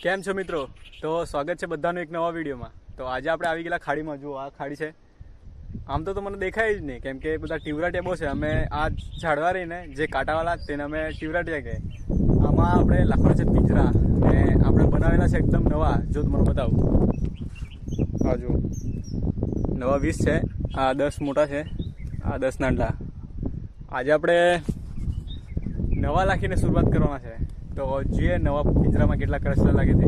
કેમ છો મિત્રો? તો સ્વાગત છે બધાનું એક નવા વિડીયોમાં. તો આજે આપણે આવી ગયેલા ખાડીમાં. જુઓ, આ ખાડી છે. આમ તો મને દેખાય જ નહીં, કેમ કે બધા ટીવરા ટેબો છે. અમે આ ઝાડવા રહીને જે કાંટાવાળા તેને અમે ટીવરા ટેબ કહે. આમાં આપણે લાખો છે પિંજરા, ને આપણે બનાવેલા છે એકદમ નવા. જો તમને બતાવું, આ જુઓ, નવા 20 છે, આ 10 મોટા છે, આ 10 નાના. આજે આપણે નવા લાખીને શરૂઆત કરવાના છે. તો જોઈએ નવા પિંજરામાં કેટલા કરસલા લાગે છે.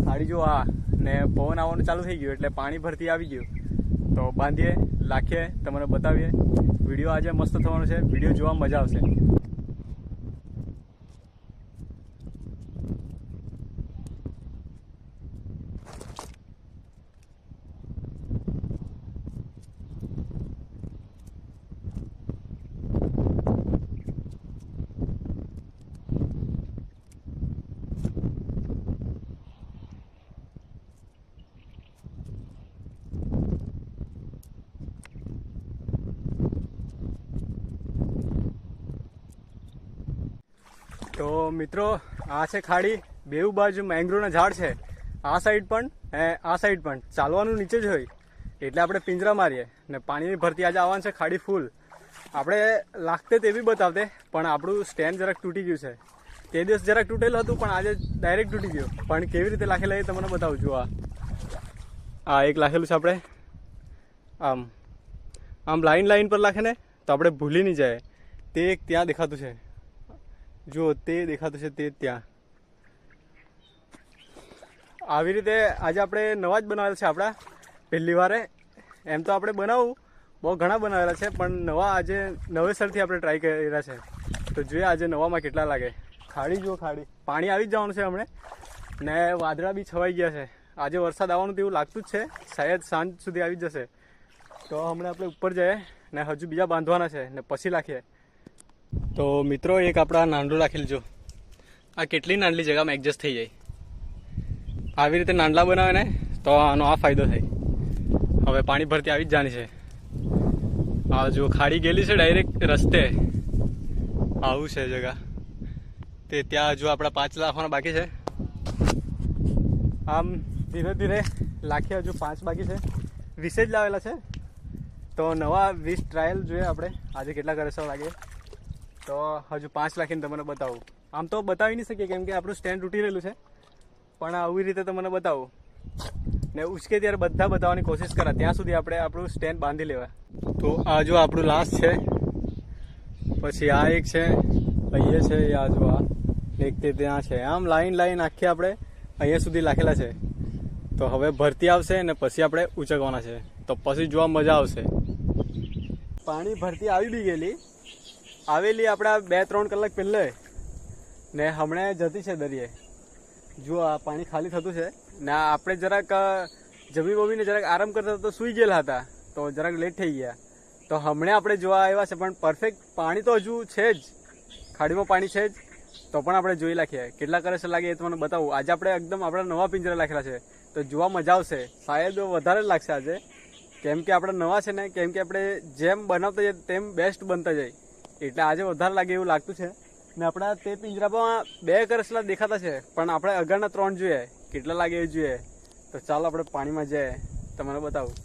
ખાડી જો આ ને પવન આવવાનું ચાલુ થઈ ગયું એટલે પાણી ભરતી આવી ગયું. તો બાંધીએ, લાખીએ, તમને બતાવીએ. વિડીયો આજે મસ્ત થવાનો છે. વિડીયો જોવા મજા આવશે. તો મિત્રો, આ છે ખાડી. બેઉ બાજુ મેંગ્રોવના ઝાડ છે. આ સાઈડ પણ આ સાઈડ પણ. ચાલવાનું નીચે જ હોય એટલે આપણે પિંજરા મારીએ ને પાણીની ભરતી આજે આવવાનું છે. ખાડી ફૂલ. આપણે લાગતે તે બી બતાવતે, પણ આપણું સ્ટેન્ડ જરાક તૂટી ગયું છે. તે દિવસ જરાક તૂટેલું હતું, પણ આજે ડાયરેક્ટ તૂટી ગયું. પણ કેવી રીતે લાખેલા એ તમને બતાવું છું. આ એક લાખેલું છે. આપણે આમ લાઈન પર લાખે ને તો આપણે ભૂલી નહીં જાય. તે એક ત્યાં દેખાતું છે. જો તે દેખાતું છે તે ત્યાં. આવી રીતે આજે આપણે નવા જ બનાવેલા છે. આપણા પહેલી વારે એમ તો આપણે બનાવું બહુ ઘણા બનાવેલા છે, પણ નવા આજે નવેસરથી આપણે ટ્રાય કરેલા છે. તો જોઈએ આજે નવામાં કેટલા લાગે. ખાડી જુઓ, ખાડી. પાણી આવી જ જવાનું છે હમણે, ને વાદળા બી છવાઈ ગયા છે. આજે વરસાદ આવવાનું તેવું લાગતું જ છે. શાયદ સાંજ સુધી આવી જ જશે. તો હમણાં આપણે ઉપર જઈએ ને હજુ બીજા બાંધવાના છે ને પછી લાખીએ. તો મિત્રો, એક આપણા નાંદડું રાખેલું. જો આ કેટલી નાનલી જગ્યામાં એડજસ્ટ થઈ જાય. આવી રીતે નાંદલા બનાવે ને તો આનો આ ફાયદો થાય. હવે પાણી ભરતી આવી જ જાની છે. આ જો ખાડી ગયેલી છે ડાયરેક્ટ રસ્તે. આવું છે જગા. તે ત્યાં હજુ આપણા 5 લાખવાના બાકી છે. આમ ધીરે ધીરે લાખીએ. હજુ 5 બાકી છે. 20 જ લાવેલા છે. તો નવા 20 ટ્રાયલ જોઈએ આપણે આજે કેટલા કરસવા લાગે. તો હજુ 5 લાખીને તમને બતાવું. આમ તો બતાવી નહીં શકીએ કેમ કે આપણું સ્ટેન્ડ તૂટી રહેલું છે, પણ આવી રીતે તમને બતાવું ને ઉચકે ત્યારે બધા બતાવવાની કોશિશ કરા. ત્યાં સુધી આપણે આપણું સ્ટેન્ડ બાંધી લેવા. તો આ જો આપણું લાસ્ટ છે. પછી આ એક છે, અહીંયા છે, આ જો આ એક તે ત્યાં છે. આમ લાઈન આખી આપણે અહીંયા સુધી લાખેલા છે. તો હવે ભરતી આવશે ને પછી આપણે ઉચકવાના છે. તો પછી જોવા મજા આવશે. પાણી ભરતી આવી બી ગયેલી. આવેલી આપણા 2-3 કલાક પહેલે ને હમણાં જતી છે દરિયે. જુઓ, આ પાણી ખાલી થતું છે ને આપણે જરાક જમી બમીને જરાક આરામ કરતા તો સૂઈ ગયેલા હતા, તો જરાક લેટ થઈ ગયા. તો હમણાં આપણે જોવા આવ્યા છે, પણ પરફેક્ટ પાણી તો હજુ છે જ. ખાડીમાં પાણી છે જ. તો પણ આપણે જોઈ નાખીએ કેટલા કરસ લાગે એ તમને બતાવું. આજે આપણે એકદમ આપણા નવા પિંજરા લાખેલા છે, તો જોવા મજા આવશે. શાયદ વધારે જ લાગશે આજે, કેમ કે આપણે નવા છે ને, કેમ કે આપણે જેમ બનાવતા જઈએ તેમ બેસ્ટ બનતા જાય. એટલે આજે વધારે લાગે એવું લાગતું છે. ને આપણા તે પિંજરામાં 2 કરસલા દેખાતા છે, પણ આપણે આગળના 3 જોઈએ કેટલા લાગે એ જોઈએ. તો ચાલો આપણે પાણીમાં જઈએ, તમને બતાવું.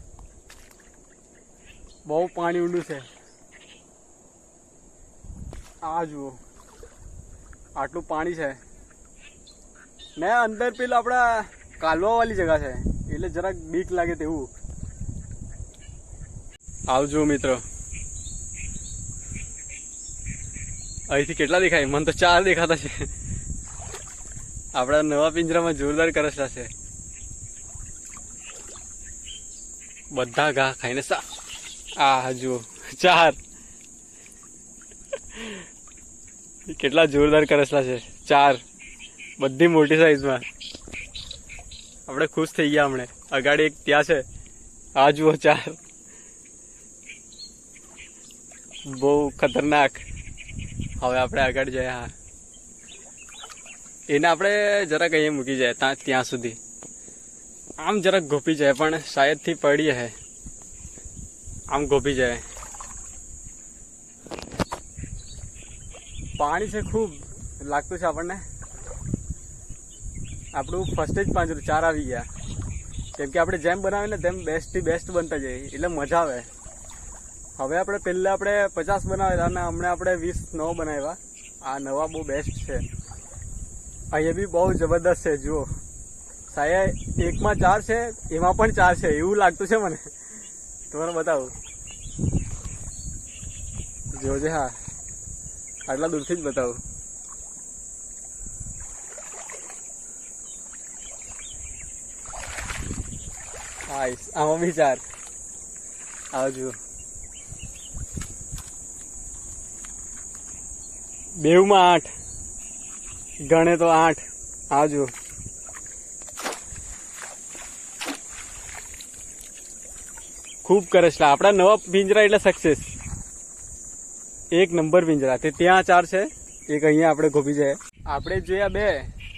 બહુ પાણી ઊંડું છે. આ જુઓ, આટલું પાણી છે ને અંદર પેલું આપણા કાલવા વાળી જગા છે, એટલે જરાક બીક લાગે તેવું. આવજો મિત્રો. અહીંથી કેટલા દેખાય? મને તો 4 દેખાતા છે. આપણા નવા પિંજરામાં જોરદાર કરસલા છે. બધા ઘા ખાઈને આ જુઓ 4. કેટલા જોરદાર કરસલા છે. 4 બધી મોટી સાઈઝમાં. આપણે ખુશ થઈ ગયા. હમણે અગાડી એક ત્યાં છે. આ જુઓ 4. બહુ ખતરનાક. હવે આપણે આગળ જઈએ. હા, એને આપણે જરાક અહીંયા મૂકી જાય ત્યાં સુધી. આમ જરાક ગોપી જાય, પણ શાયદથી પડીએ હે. આમ ગોપી જાય. પાણી છે ખૂબ લાગતું છે આપણને. આપણું ફર્સ્ટ જ પાંજરું 4 આવી ગયા. કેમ કે આપણે જેમ બનાવીએ ને તેમ બેસ્ટથી બેસ્ટ બનતા જાય એટલે મજા આવે. હવે આપણે પહેલાં આપણે 50 બનાવેલા અને હમણાં આપણે 20 નવા બનાવ્યા. આ નવા બહુ બેસ્ટ છે. અહીંયા બી બહુ જબરદસ્ત છે. જુઓ સાહેબ, એકમાં 4 છે, એમાં પણ 4 છે એવું લાગતું છે મને. તમારે બતાવું, જોજે. હા, આટલા દૂરથી જ બતાવું. હા, આમાં બી 4. આવજો. બેવમાં 8, ગણે તો 8. આવજો. ખૂબ કરેલા આપણા નવા પિંજરા એટલે સક્સેસ. એક નંબર પિંજરા. તે ત્યાં 4 છે, એક અહીંયા આપણે ગોભી જાય. આપણે જોયા 2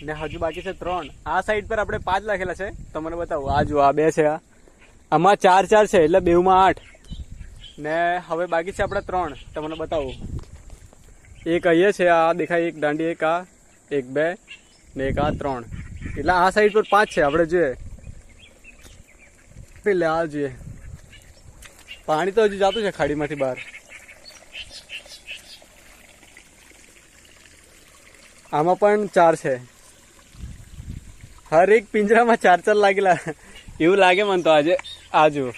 ને હજુ બાકી છે 3. આ સાઈડ પર આપણે 5 લખેલા છે. તમને બતાવું. આ જો આ 2 છે. આમાં 4 છે એટલે બેવમાં 8 ને હવે બાકી છે આપણે 3. તમને બતાવું. એક અહીંયા છે, આ દેખાય એક દાંડી, એક આ, એક 2 ને એક આ 3. એટલે આ સાઈડ પર 5 છે. આપણે જોઈએ પેલે આ જોઈએ. પાણી તો હજુ જતું છે ખાડીમાંથી બહાર. આમાં પણ 4 છે. હર એક પિંજરામાં 4 લાગેલા એવું લાગે મને તો. આજે આ જુઓ,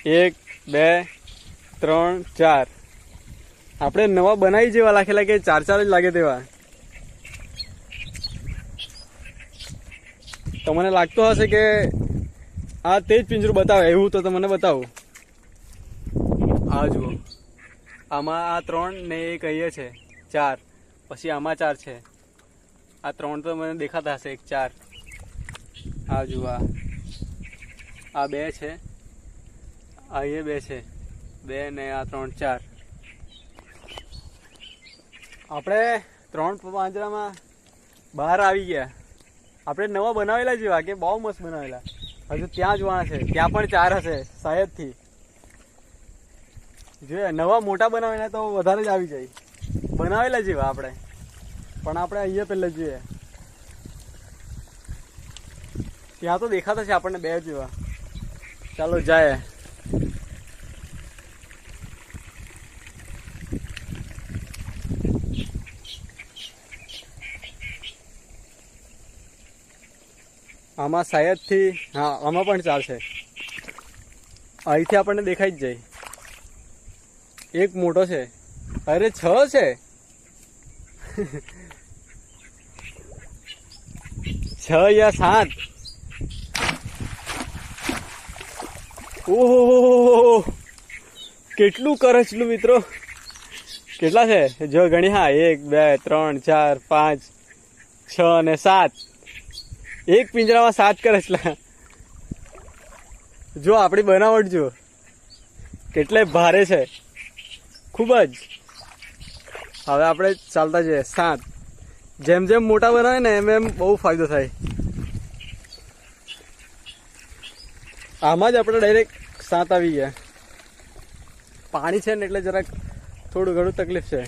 1 2 3 4. આપણે નવા બનાવી જેવા લખેલા કે 4 જ લાગે તેવા. તમને લાગતો હશે કે આ તે જ પિંજરું બતાવે એવું, તો તમને બતાવું. આ જુઓ, આમાં આ 3 ને એક અહીંયા છે 4. પછી આમાં 4 છે. આ 3 તો મને દેખાતા હશે. એક 4. આ જુઓ, આ 2 છે, અહીંયા 2 છે, 2 ને આ 3 4. આપણે 3 પાંજરામાં બહાર આવી ગયા. આપણે નવા બનાવેલા જેવા કે બહુ મસ્ત બનાવેલા. હજુ ત્યાં જોવાના છે. ત્યાં પણ 4 હશે શાયદથી. જોઈએ નવા મોટા બનાવેલા તો વધારે જ આવી જાય. બનાવેલા જેવા આપણે, પણ આપણે અહીંયા પહેલાં જોઈએ. ત્યાં તો દેખાતા છે આપણને 2 જેવા. ચાલો જાય. આમાં શાયદથી, હા આમાં પણ 4 છે. અહીંથી આપણને દેખાઈ જ જાય. એક મોટો છે. અરે 6 છે. 6 યા 7. ઓહો, કેટલું કરચલું મિત્રો. કેટલા છે જો ગણી. હા, 1 2 3 4 5 6 અને 7. એક પિંજરામાં 7 કરચલા. જો આપણી બનાવટ જો કેટલે ભારે છે, ખૂબ જ. હવે આપણે ચાલતા જઈએ. 7. જેમ જેમ મોટા બનાવે ને એમ એમ બહુ ફાયદો થાય. આમાં જ આપણે ડાયરેક્ટ 7 આવી ગયા. પાણી છે ને એટલે જરાક થોડું ઘણું તકલીફ છે.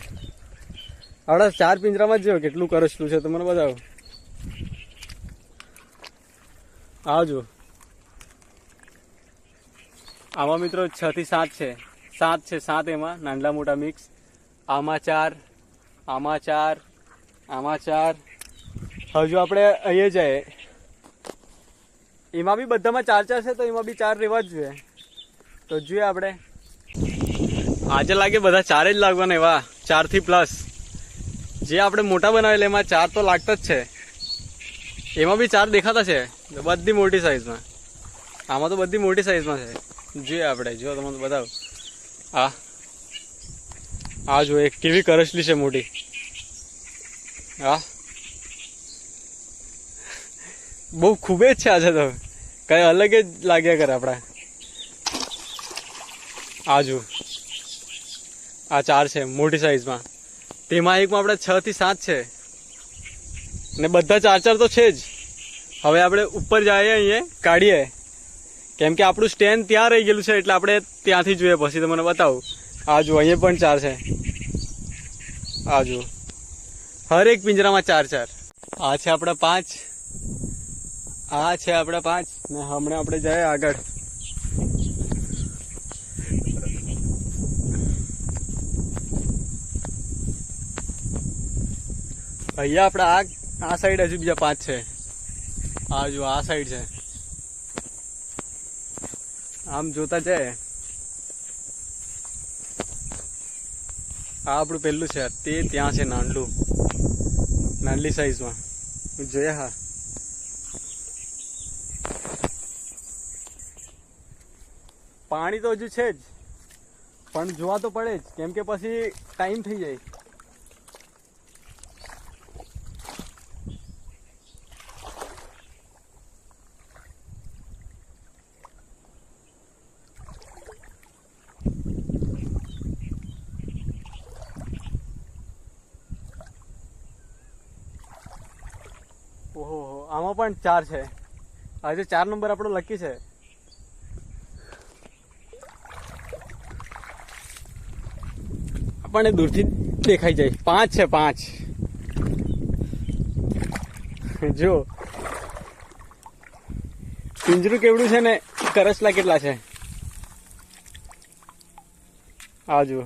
આપણા 4 પિંજરામાં જ જો કેટલું કરચલું છે. તમને બતાવું. આવજો. આમાં મિત્રો 6 થી 7 છે. 7 છે, 7 એમાં નાનલા મોટા મિક્સ. આમાં 4, આમાં 4, આમાં 4. હજુ આપણે અહીંયા જાય. એમાં બી બધામાં 4 છે, તો એમાં બી 4 રહેવા જ જોઈએ. તો જોઈએ આપણે. આજે લાગે બધા 4 જ લાગવાના એવા. 4 થી પ્લસ. જે આપણે મોટા બનાવેલા એમાં 4 તો લાગતા જ છે. એમાં બી 4 દેખાતા છે, બધી મોટી સાઈઝમાં. આમાં તો બધી મોટી સાઈઝમાં છે. જોઈએ આપણે. જો તમને બતાવું. આ જો એક કેવી કરચલી છે મોટી. હા, બહુ ખૂબ જ છે આજે તો. કઈ અલગ જ લાગ્યા કરે આપણા. આ જો આ 4 છે મોટી સાઈઝમાં. તેમાં એકમાં આપણે 6 થી 7 છે ને બધા 4 તો છે જ. હવે આપણે ઉપર જઈએ, અહીંયા કાઢીએ. કેમ કે આપણું સ્ટેન્ડ ત્યાં રહી ગયેલું છે એટલે આપણે ત્યાંથી જોઈએ. પછી તમને બતાવું. આ જુઓ, અહીંયા પણ 4 છે. આ જુઓ, હર એક પિંજરામાં 4. આ છે આપણા 5 આ છે આપડા 5 ને હમણાં આપણે જાય આગળ. અહીંયા આપડા આ સાઈડ હજુ બીજા 5 છે. આ જો આ સાઈડ છે. આમ જોતા જાય આ આપણું પહેલું છે. તે ત્યાં છે નાનલી સાઈઝમાં જોયા. હા પાણી તો હજુ છે જ, પણ જોવા તો પડે જ, કેમ કે પછી ટાઈમ થઈ જાય. ઓહો, આમાં પણ 4 છે. આજે 4 નંબર આપણો લકી છે. આપણને દૂરથી દેખાઈ જાય. 5 છે 5. જો પિંજરું કેવડું છે ને કરસલા કેટલા છે આ જુઓ.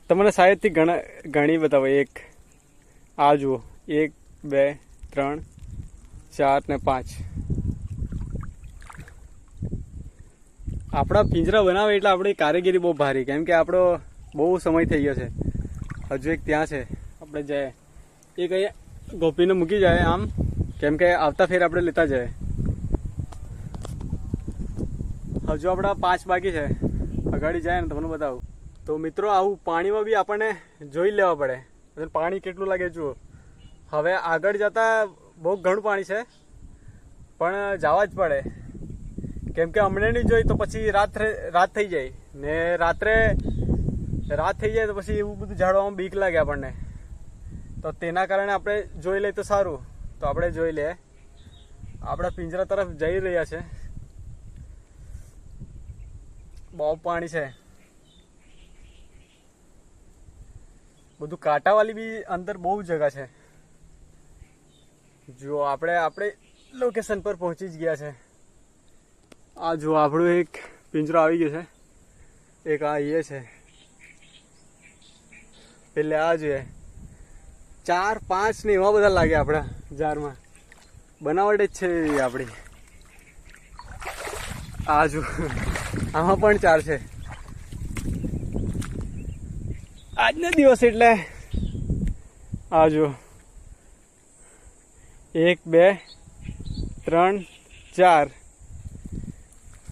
તમને શાયદથી ઘણી બતાવો. એક આ જુઓ, 1 2 3 4 ને 5. આપણા પિંજરા બનાવે એટલે આપણી કારીગરી બહુ ભારી, કેમ કે આપણો બહુ સમય થઈ ગયો છે. હજુ એક ત્યાં છે, આપણે જાય એક અહીંયા ગોપીને મૂકી જાય આમ, કેમ કે આવતા ફેર આપણે લેતા જાય. હજુ આપણા 5 બાકી છે. અગાડી જાય ને તમને બતાવું. તો મિત્રો આવું પાણીમાં બી આપણને જોઈ લેવા પડે. પાણી કેટલું લાગે જુઓ. હવે આગળ જતા બહુ ઘણું પાણી છે, પણ જવા જ પડે, કેમ કે હમણાં નહીં જોઈ તો પછી રાત થઈ જાય ને. રાત થઈ જાય તો પછી એવું બધું ઝાડવામાં બીક લાગે આપણને. તો તેના કારણે આપણે જોઈ લઈએ તો સારું. તો આપણે જોઈ લઈએ. આપણા પિંજરા તરફ જઈ રહ્યા છે. બહુ પાણી છે. બધું કાંટાવાળી બી અંદર બહુ જગા છે. જો આપણે લોકેશન પર પહોંચી જ ગયા છે. આ જો આપણું એક પિંજરો આવી ગયો છે. એક આ એ છે. પેલે આ જોઈએ 4 5 ને એવા બધા લાગે આપણા જારમાં. બનાવટ જ છે આપણી. આ જો આમાં પણ 4 છે. આજના દિવસ એટલે આ જો 1 2 3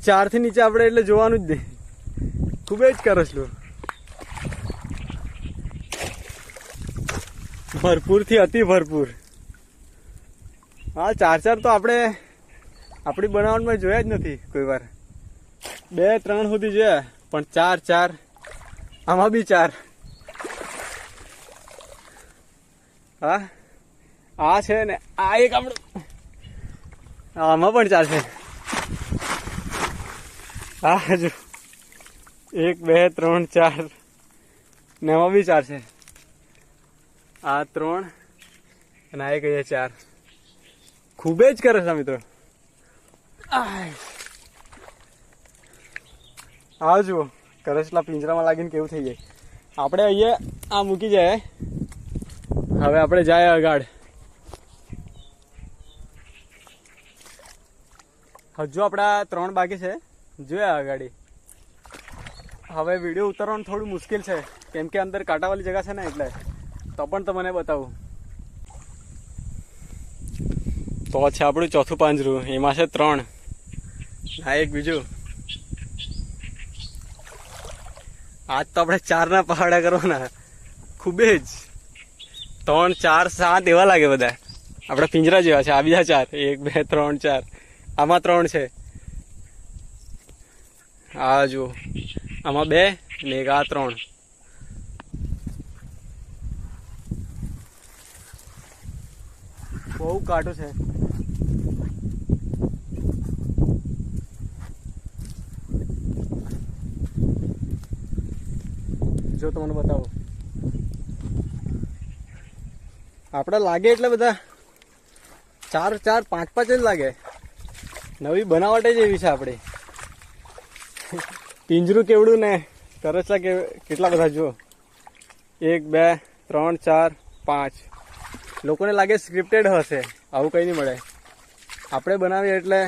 4 થી નીચે આપણે એટલે જોવાનું જ નહીં. ખૂબ જ કરસલું, ભરપૂરથી અતિ ભરપૂર. હા 4 તો આપણે આપણી બનાવટમાં જોયા જ નથી કોઈ વાર. 2 3 સુધી જોયા, પણ 4 આમાં બી 4. હા આ છે ને આ એક આપણું, આમાં પણ 4 છે. હા જો 1 2 3 4 ને એમાં બી 4 છે. આ 3 અને આ એક 4. ખૂબ જ કરે છે મિત્રો. આ જુઓ કરસલા પિંજરામાં લાગીને કેવું થઈ જાય. આપણે અહીંયા આ મૂકી જાય. હવે આપણે જાય આગળ. હજુ આપણા 3 બાકી છે. જોયા આગાડી. હવે વિડીયો ઉતારવાનું થોડું મુશ્કેલ છે, કેમ કે અંદર કાંટાવાળી જગ્યા છે ને, એટલે તો પણ તમને બતાવું. તો છે આપણું ચોથું પાંજરું. એમાં છે 3. આ એક બીજું. આજ તો આપણે 4 ના પહાડા કરવાના. ખૂબ જ 3 4 7 એવા લાગે બધા. આપણા પિંજરા જેવા છે. આ બીજા 4 1 2 3 4. આમાં 3 છે. આ જુઓ આમાં 2 ને એક આ 3. બહુ કાટું છે. જો તમને બતાવો. આપણે લાગે એટલે બધા 4 4 5 5 જ લાગે. નવી બનાવટ જ એવી છે આપણી. પિંજરું કેવડું ને કરચલા કેટલા બધા જો 1 2 3 4 5. લોકોને લાગે સ્ક્રિપ્ટેડ હશે, આવું કંઈ નહીં મળે. આપણે બનાવીએ એટલે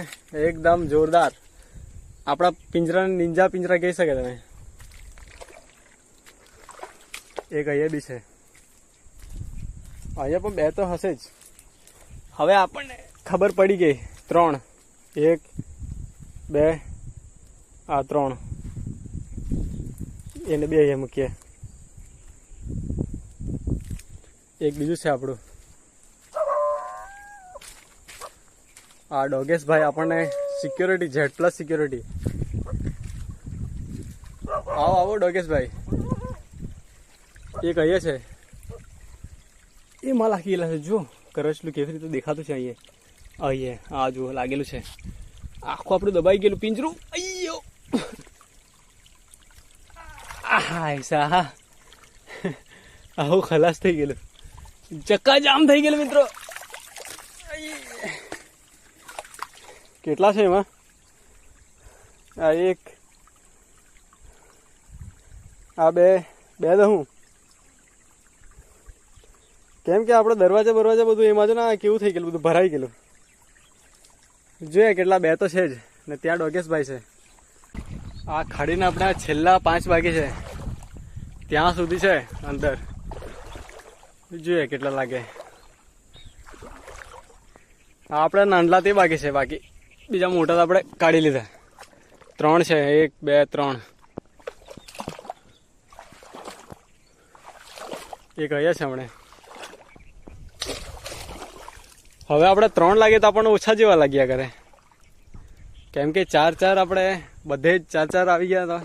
એકદમ જોરદાર. આપણા પિંજરાને નિંજા પિંજરા કહી શકે તમે. એક અહીંયા બી છે, અહીંયા પણ 2 તો હશે જ. હવે આપણને ખબર પડી ગઈ 3 1 2 આ 3 એને 2 અહીંયા મૂકીએ. એક બીજું છે આપણું આ ડોગેશભાઈ, આપણને સિક્યોરિટી Z+ સિક્યોરિટી. આવો આવો ડોગેશભાઈ. એક અહીંયા છે, એમાં લાગી ગયેલા છે. જો કરચલું કેવી રીતે દેખાતું છે અહીંયા. અહીંયા આ જુઓ લાગેલું છે. આખું આપણું દબાઈ ગયેલું પિંજરું. અయ్యో હા આવું ખલાસ થઈ ગયેલું, ચક્કાજામ થઈ ગયેલું મિત્રો. કેટલા છે એમાં? આ 1 આ 2 દઉં. કેમ કે આપણે દરવાજા બધું એમાં જો ના કેવું થઈ ગયેલું, બધું ભરાઈ ગયેલું. જોઈએ કેટલા 2 તો છે જ ને. ત્યાં ડોગેશભાઈ છે. આ ખાડીને આપણે છેલ્લા 5 બાકી છે, ત્યાં સુધી છે અંદર. જોઈએ કેટલા લાગે. આપણે નાનલા તે બાકી છે, બાકી બીજા મોટા તો આપણે કાઢી લીધા. 3 છે, 1 2 3. એક અહીંયા છે હમણાં. હવે આપણે 3 લાગે તો આપણને ઓછા જેવા લાગ્યા કરે, કેમ કે 4 4 આપણે બધે જ 4 4 આવી ગયા હતા.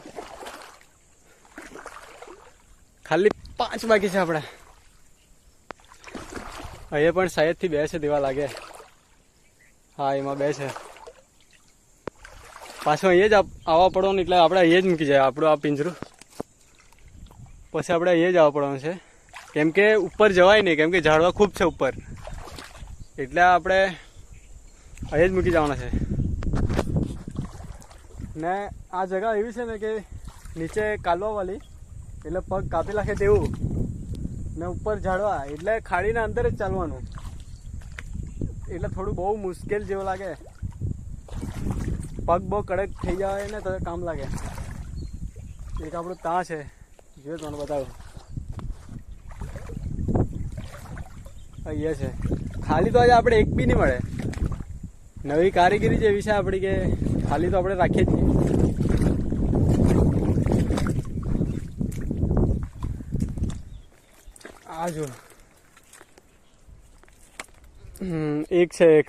ખાલી 5 બાકી છે આપણે. અહીંયા પણ શાયદથી 2 છે તેવા લાગે. હા એમાં 2 છે. પાછું અહીંયા જ આવવા પડવાનું, એટલે આપણે અહીંયા જ મૂકી જાય આપણું આ પિંજરું. પછી આપણે અહીંયા જ આવવા પડવાનું છે, કેમ કે ઉપર જવાય નહીં, કેમ કે ઝાડવા ખૂબ છે ઉપર. એટલે આપણે અહીંયા જ મૂકી જવાના છે. ને આ જગા એવી છે ને કે નીચે કાલવાવાળી, એટલે પગ કાપી નાખે તેવું, ને ઉપર ઝાડવા, એટલે ખાડીના અંદર જ ચાલવાનું. એટલે થોડું બહુ મુશ્કેલ જેવું લાગે. પગ બહુ કડક થઈ જાય ને તો કામ લાગે. એક આપણું ત્યાં છે, જોયું તમને બતાવું. અહીંયા છે. ખાલી તો આજે આપણે એક બી નહીં મળે. નવી કારીગરી જેવી છે આપણી કે ખાલી તો આપણે રાખીએ જ નહીં. આ જો એક છે, એક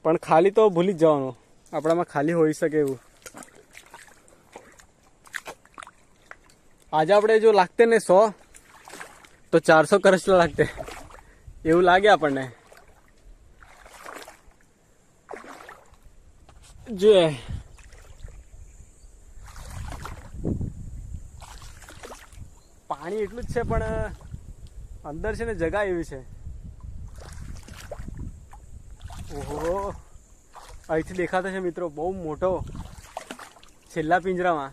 પણ ખાલી તો ભૂલી જ જવાનું. આપણામાં ખાલી હોઈ શકે એવું. આજે આપણે જો લાગતે ને 100 તો 400 કરચલા લાગતે એવું લાગે આપણને. જોઈએ પાણી એટલું જ છે, પણ અંદર છે ને જગા એવી છે. ઓહો અહીંથી દેખાતો છે મિત્રો, બહુ મોટો. છેલ્લા પિંજરામાં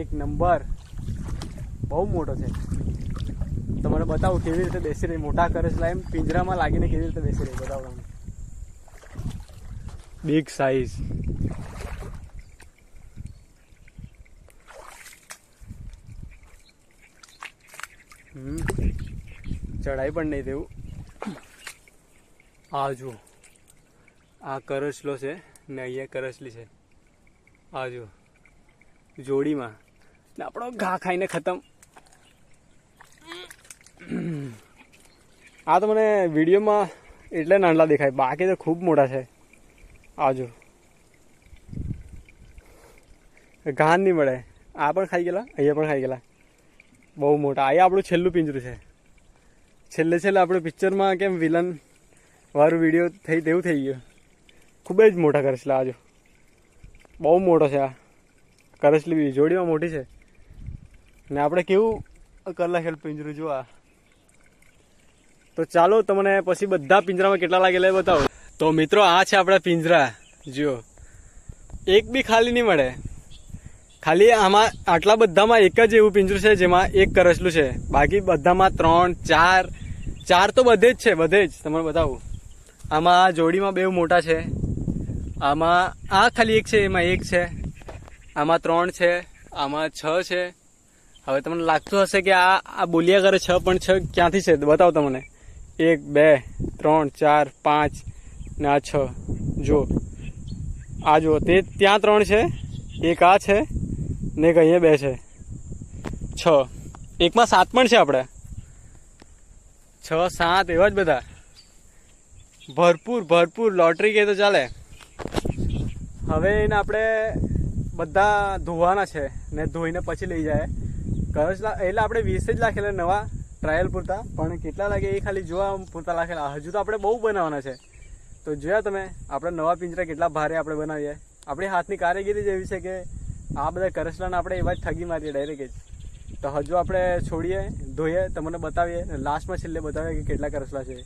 1 નંબર, બહુ મોટો છે. તમારે બતાવું કેવી રીતે બેસી રહી. મોટા કરચલા એમ પિંજરામાં લાગીને કેવી રીતે બેસી રહી બતાવું તમને. Big size. ચડાઈ પણ નહીં તેવું. આ જુઓ, આ કરચલો છે ને અહીંયા કરચલી છે. આ જુઓ જોડીમાં, ને આપણો ઘા ખાઈને ખતમ. આ તો મને વિડીયોમાં એટલે નાનલા દેખાય, બાકી તો ખૂબ મોટા છે. આ જો ઘાન નહીં મળે. આ પણ ખાઈ ગયેલા, અહીંયા પણ ખાઈ ગયેલા. બહુ મોટા. અહીંયા આપણું છેલ્લું પિંજરું છે. છેલ્લે આપણે પિક્ચરમાં કેમ વિલન વાળું વિડીયો થઈ તેવું થઈ ગયું. ખૂબ જ મોટા કરચલા. આજો બહુ મોટો છે આ કરચલી બી. જોડીમાં મોટી છે ને આપણે કેવું કર નાખેલ પિંજરું. જો આ તો ચાલો તમને પછી બધા પિંજરામાં કેટલા લાગેલા એ બતાવો. તો મિત્રો આ છે આપણા પિંજરા. જુઓ એક બી ખાલી નહીં મળે. ખાલી આમાં આટલા બધામાં એક જ એવું પિંજરું છે જેમાં એક કરસલું છે. બાકી બધામાં 3, 4 તો બધે જ છે, બધે જ તમને બતાવું. આમાં જોડીમાં 2 મોટા છે. આમાં આ ખાલી એક છે, એમાં 1 છે. આમાં 3 છે, આમાં 6 છે. હવે તમને લાગતું હશે કે આ બોલ્યા કરે 6, પણ 6 ક્યાંથી છે બતાવો તમને. 1, 2, 3, 4, 5 ને આ 6. જો આ જુઓ, તે ત્યાં 3 છે, એક આ છે ને એક અહીંયા 2 છે. 6, એકમાં 7 પણ છે. આપણે 6, 7 એવા જ બધા ભરપૂર લોટરી કહે તો ચાલે. હવે એને આપણે બધા ધોવાના છે ને ધોઈને પછી લઈ જાય કરસલા. એટલે આપણે 20 જ લાખેલા નવા ટ્રાયલ પૂરતા, પણ કેટલા લાગે એ ખાલી જોવા પૂરતા લાખેલા. હજુ તો આપણે બહુ બનાવવાના છે. તો જોયા તમે આપણે નવા પિંજરા કેટલા ભારે આપણે બનાવીએ. આપણી હાથની કારીગીરી જ એવી છે કે આ બધા કરસલાને આપણે એવા જ ઠગી મારીએ ડાયરેક્ટ જ. તો હજુ આપણે છોડીએ, ધોઈએ, તમને બતાવીએ, લાસ્ટમાં છેલ્લે બતાવીએ કે કેટલા કરસલા છે.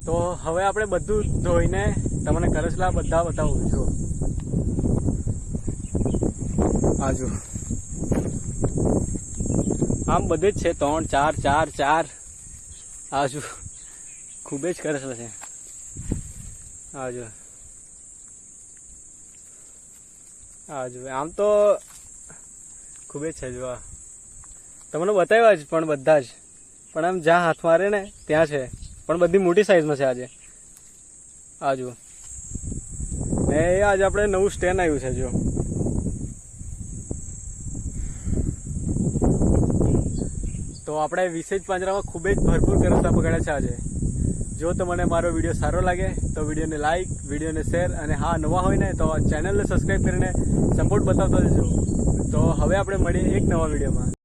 તો હવે આપણે બધું ધોઈને તમને કરસલા બધા બતાવું છું. આ જો આમ બધે જ છે, 3, 4, 4. આ જો ખૂબ જ કરસલા છે. આ જો આમ તો ખૂબ જ છે. જો તમને બતાવ્યા જ પણ બધા જ, પણ આમ જ્યાં હાથ મારે ને ત્યાં છે, પણ બધી મોટી સાઈઝમાં છે. આજે આ જુઓ ને આજે આપણે નવું સ્ટેન્ડ આવ્યું છે. જો તો આપણે 20 જ પાંજરામાં ખૂબ જ ભરપૂર કરસલા પકડ્યા છે આજે. જો તમને મારો વિડીયો સારો લાગે તો વિડીયોને લાઈક, વિડીયોને શેર, અને હા નવા હોય ને તો ચેનલને સબસ્ક્રાઈબ કરીને સપોર્ટ બતાવતો જજો. તો હવે આપણે મળીએ એક નવા વિડીયોમાં.